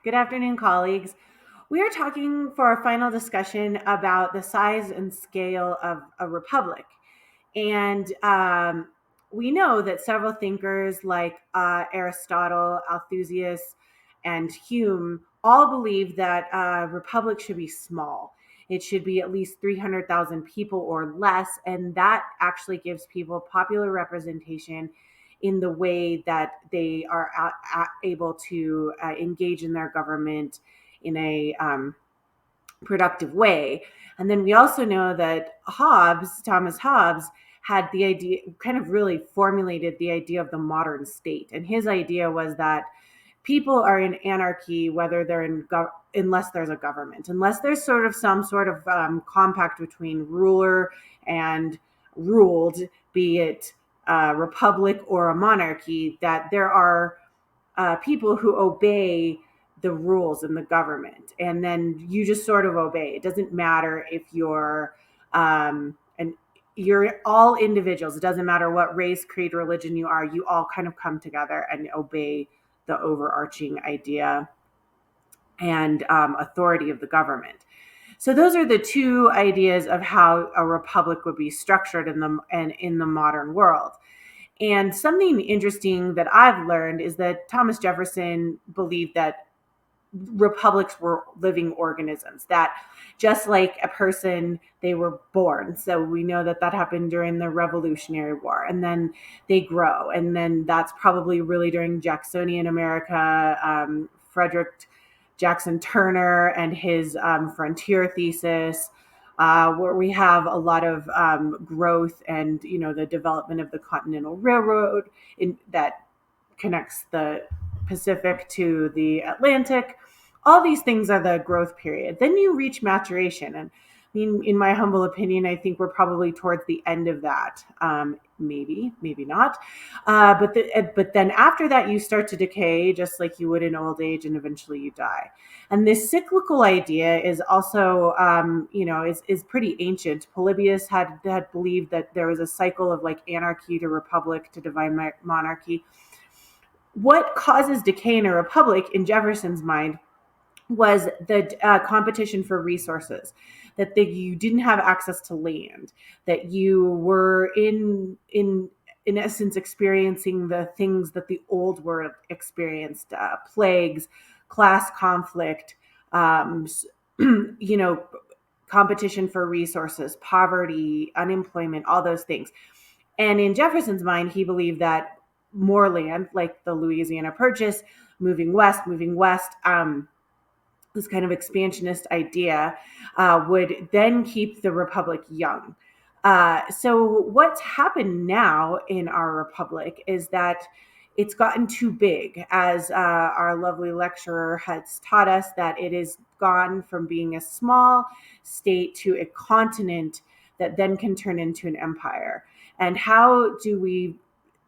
Good afternoon, colleagues. We are talking for our final discussion about the size and scale of a republic. And we know that several thinkers like Aristotle, Althusius, and Hume all believe that a republic should be small. It should be at least 300,000 people or less. And that actually gives people popular representation in the way that they are able to engage in their government in a productive way. And then we also know that Thomas Hobbes, had the idea, kind of really formulated the idea of the modern state. And his idea was that people are in anarchy whether they're unless there's a government, unless there's sort of some sort of compact between ruler and ruled, be it a republic or a monarchy, that there are people who obey the rules in the government, and then you just sort of obey. It doesn't matter if and you're all individuals. It doesn't matter what race, creed, religion you are. You all kind of come together and obey the overarching idea and authority of the government. So those are the two ideas of how a republic would be structured in the modern world. And something interesting that I've learned is that Thomas Jefferson believed that republics were living organisms, that just like a person, they were born. So we know that that happened during the Revolutionary War, and then they grow. And then that's probably really during Jacksonian America, Frederick Jackson Turner and his frontier thesis, where we have a lot of growth and the development of the Continental Railroad that connects the Pacific to the Atlantic. All these things are the growth period. Then you reach maturation. And I mean, in my humble opinion, I think we're probably towards the end of that. Maybe not. But then after that, you start to decay, just like you would in old age, and eventually you die. And this cyclical idea is also, is pretty ancient. Polybius had believed that there was a cycle of like anarchy to republic to divine monarchy. What causes decay in a republic, in Jefferson's mind, was the competition for resources, that you didn't have access to land, that you were in essence experiencing the things that the old world experienced: plagues, class conflict, um, you know, competition for resources, poverty, unemployment, all those things. And in Jefferson's mind, he believed that more land, like the Louisiana Purchase, moving west, this kind of expansionist idea, would then keep the republic young. So what's happened now in our republic is that it's gotten too big, as our lovely lecturer has taught us, that it is gone from being a small state to a continent that then can turn into an empire. And how do we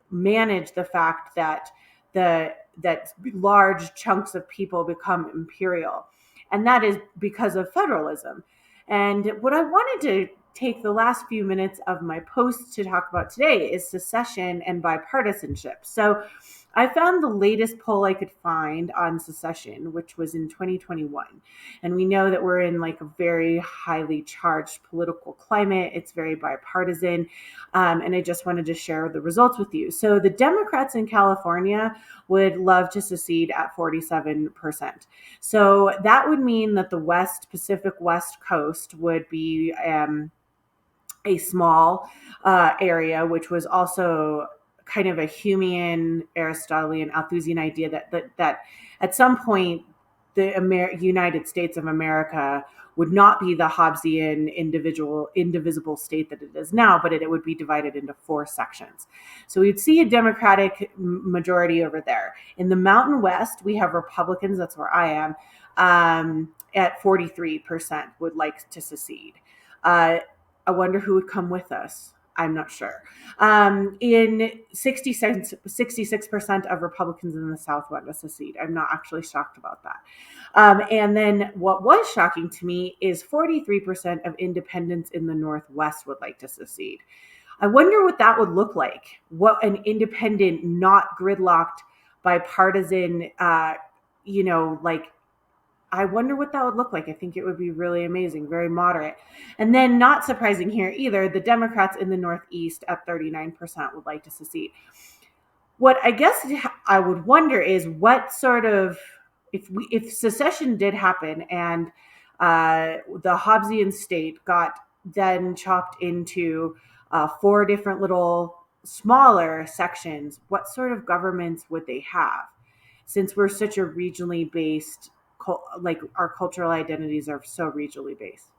manage the fact that that large chunks of people become imperial? And that is because of federalism. And what I wanted to take the last few minutes of my post to talk about today is secession and bipartisanship. So I found the latest poll I could find on secession, which was in 2021. And we know that we're in like a very highly charged political climate. It's very bipartisan. And I just wanted to share the results with you. So the Democrats in California would love to secede at 47%. So that would mean that the Pacific West Coast would be a small area, which was also kind of a Humean, Aristotelian, Althusian idea that at some point the United States of America would not be the Hobbesian indivisible state that it is now, but it would be divided into four sections. So we'd see a Democratic majority over there. In the Mountain West, we have Republicans, that's where I am, at 43% would like to secede. I wonder who would come with us. I'm not sure. In 66% of Republicans in the South want to secede. I'm not actually shocked about that. And then what was shocking to me is 43% of independents in the Northwest would like to secede. I wonder what that would look like. What an independent, not gridlocked, bipartisan, like I wonder what that would look like. I think it would be really amazing, very moderate. And then, not surprising here either, the Democrats in the Northeast at 39% would like to secede. What I guess I would wonder is what sort of, if secession did happen and the Hobbesian state got then chopped into four different little smaller sections, what sort of governments would they have? Since we're such a regionally based, like our cultural identities are so regionally based.